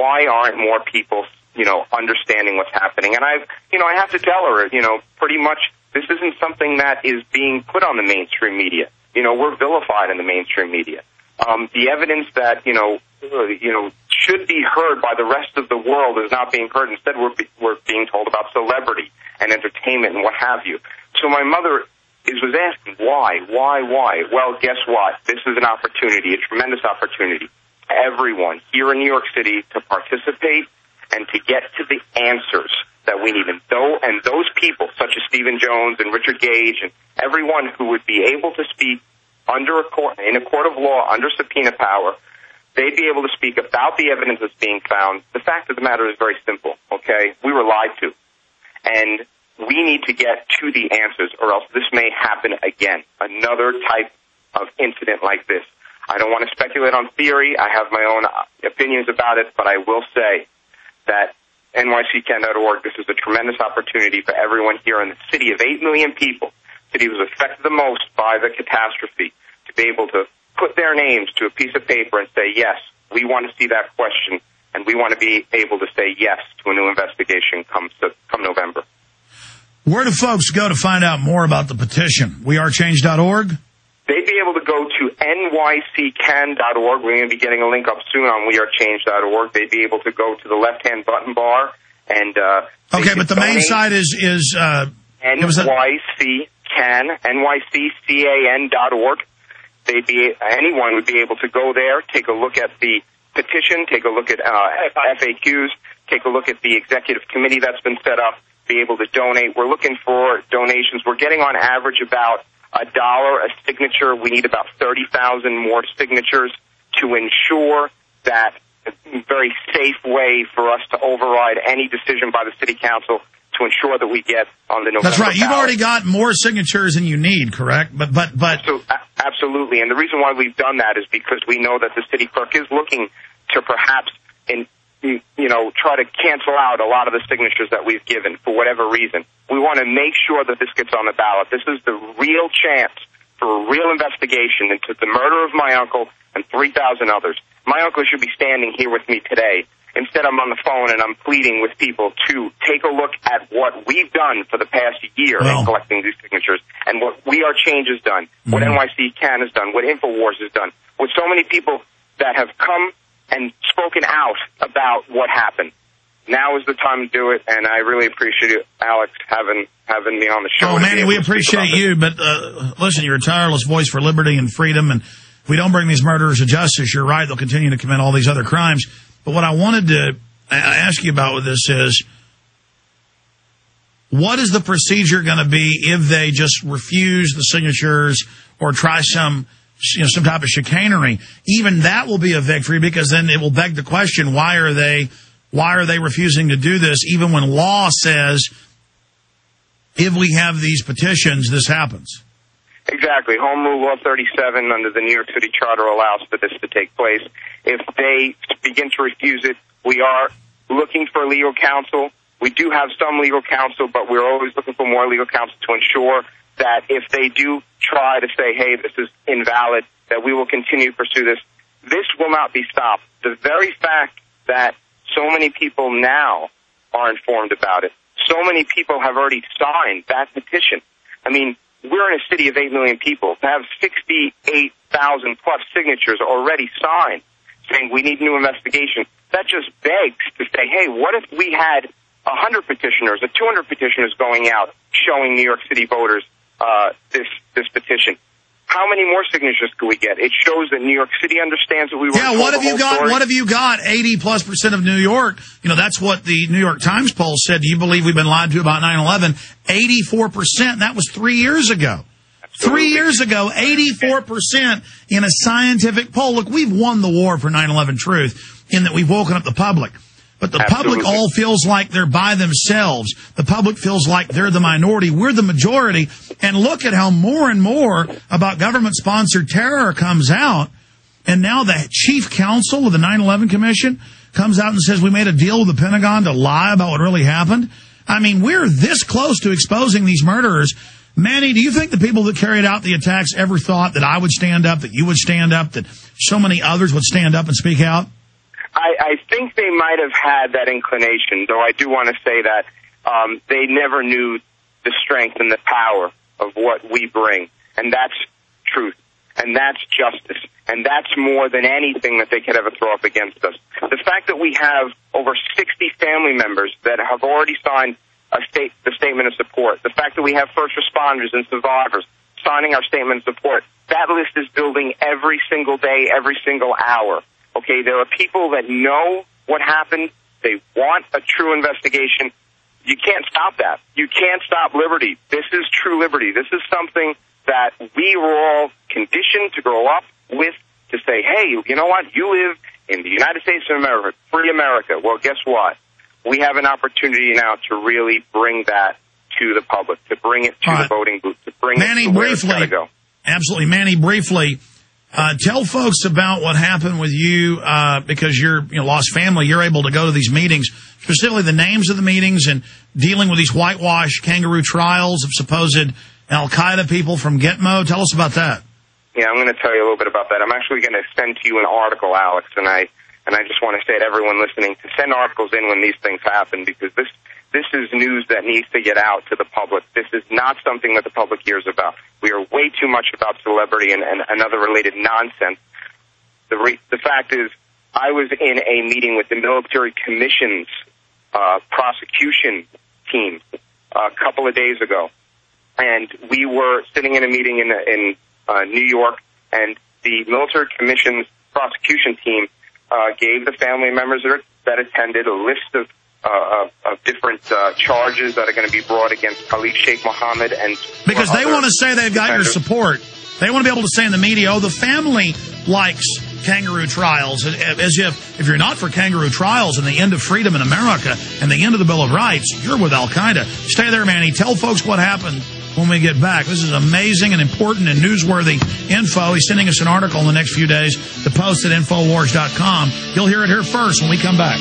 why aren't more people, understanding what's happening? And I have to tell her, pretty much this isn't something that is being put on the mainstream media. We're vilified in the mainstream media. The evidence that, should be heard by the rest of the world is not being heard. Instead, we're being told about celebrity and entertainment and what have you. So my mother was asking, why? Well, guess what? This is an opportunity, a tremendous opportunity for everyone here in New York City to participate and to get to the answers that we need. And those people, such as Stephen Jones and Richard Gage and everyone who would be able to speak in a court of law, under subpoena power, they'd be able to speak about the evidence that's being found. The fact of the matter is very simple, okay? We were lied to. And we need to get to the answers, or else this may happen again, another type of incident like this. I don't want to speculate on theory. I have my own opinions about it, but I will say that NYCCan.org, this is a tremendous opportunity for everyone here in the city of 8 million people, city was affected the most by the catastrophe, to be able to put their names to a piece of paper and say, yes, we want to see that question, and we want to be able to say yes to a new investigation come November. Where do folks go to find out more about the petition? WeAreChange.org? They'd be able to go to nyccan.org. We're going to be getting a link up soon on wearechange.org. They'd be able to go to the left-hand button bar and okay, but the main site is nyccan.org. Anyone would be able to go there, take a look at the petition, take a look at FAQs, take a look at the executive committee that's been set up, be able to donate. We're looking for donations. We're getting on average about $1 a signature. We need about 30,000 more signatures to ensure that a very safe way for us to override any decision by the city council to ensure that we get on the November That's right. You've ballot. already got more signatures than you need, correct? But absolutely. And the reason why we've done that is because we know that the city clerk is looking to perhaps try to cancel out a lot of the signatures that we've given for whatever reason. We want to make sure that this gets on the ballot. This is the real chance for a real investigation into the murder of my uncle and 3,000 others. My uncle should be standing here with me today. Instead, I'm on the phone and I'm pleading with people to take a look at what we've done for the past year in collecting these signatures and what We Are Change has done, what NYC Can has done, what InfoWars has done, with so many people that have come and spoken out about what happened. Now is the time to do it, and I really appreciate you, Alex, having me on the show. Oh, Manny, we appreciate you, but listen, you're a tireless voice for liberty and freedom, and if we don't bring these murderers to justice, you're right, they'll continue to commit all these other crimes. But what I wanted to ask you about with this is, what is the procedure going to be if they just refuse the signatures or try some type of chicanery? Even that will be a victory, because then it will beg the question, why are they refusing to do this, even when law says if we have these petitions, this happens? Exactly. Home Rule Law 37 under the New York City Charter allows for this to take place. If they begin to refuse it, we are looking for legal counsel. We do have some legal counsel, but we're always looking for more legal counsel to ensure that if they do try to say, hey, this is invalid, that we will continue to pursue this. This will not be stopped. The very fact that so many people now are informed about it, so many people have already signed that petition. I mean, we're in a city of 8 million people. To have 68,000 plus signatures already signed saying we need new investigation, that just begs to say, hey, what if we had 100 petitioners or 200 petitioners going out showing New York City voters this petition? How many more signatures could we get? It shows that New York City understands what we were told. Yeah, what have you got? Story. What have you got? 80+% of New York. That's what the New York Times poll said. Do you believe we've been lied to about 9/11? 84%. That was 3 years ago. Absolutely. 3 years ago, 84% in a scientific poll. Look, we've won the war for 9/11 truth in that we've woken up the public. But the public all feels like they're by themselves. The public feels like they're the minority. We're the majority. And look at how more and more about government-sponsored terror comes out. And now the chief counsel of the 9/11 Commission comes out and says we made a deal with the Pentagon to lie about what really happened. I mean, we're this close to exposing these murderers. Manny, do you think the people that carried out the attacks ever thought that I would stand up, that you would stand up, that so many others would stand up and speak out? I think they might have had that inclination, though I do want to say that they never knew the strength and the power of what we bring, and that's truth, and that's justice, and that's more than anything that they could ever throw up against us. The fact that we have over 60 family members that have already signed the statement of support, the fact that we have first responders and survivors signing our statement of support, that list is building every single day, every single hour. Okay, there are people that know what happened. They want a true investigation. You can't stop that. You can't stop liberty. This is true liberty. This is something that we were all conditioned to grow up with, to say, hey, you know what? You live in the United States of America, free America. Well, guess what? We have an opportunity now to really bring that to the public, to bring it to the voting booth, to bring Manny, it to where it's got to go. Absolutely. Manny, briefly, tell folks about what happened with you, because you're lost family. You're able to go to these meetings, specifically the names of the meetings and dealing with these whitewash kangaroo trials of supposed Al-Qaeda people from Gitmo. Tell us about that. Yeah, I'm going to tell you a little bit about that. I'm actually going to send to you an article, Alex, and I just want to say to everyone listening to send articles in when these things happen, because this is news that needs to get out to the public. This is not something that the public hears about. We are way too much about celebrity and other related nonsense. The fact is, I was in a meeting with the Military Commission's prosecution team a couple of days ago, and we were sitting in a meeting in New York, and the Military Commission's prosecution team gave the family members that attended a list of different charges that are going to be brought against Khalid Sheikh Mohammed, and because they want to say they've got your support. They want to be able to say in the media, oh, the family likes kangaroo trials, as if you're not for kangaroo trials and the end of freedom in America and the end of the Bill of Rights, you're with Al-Qaeda. Stay there, Manny. Tell folks what happened when we get back. This is amazing and important and newsworthy info. He's sending us an article in the next few days to post at Infowars.com. You'll hear it here first when we come back.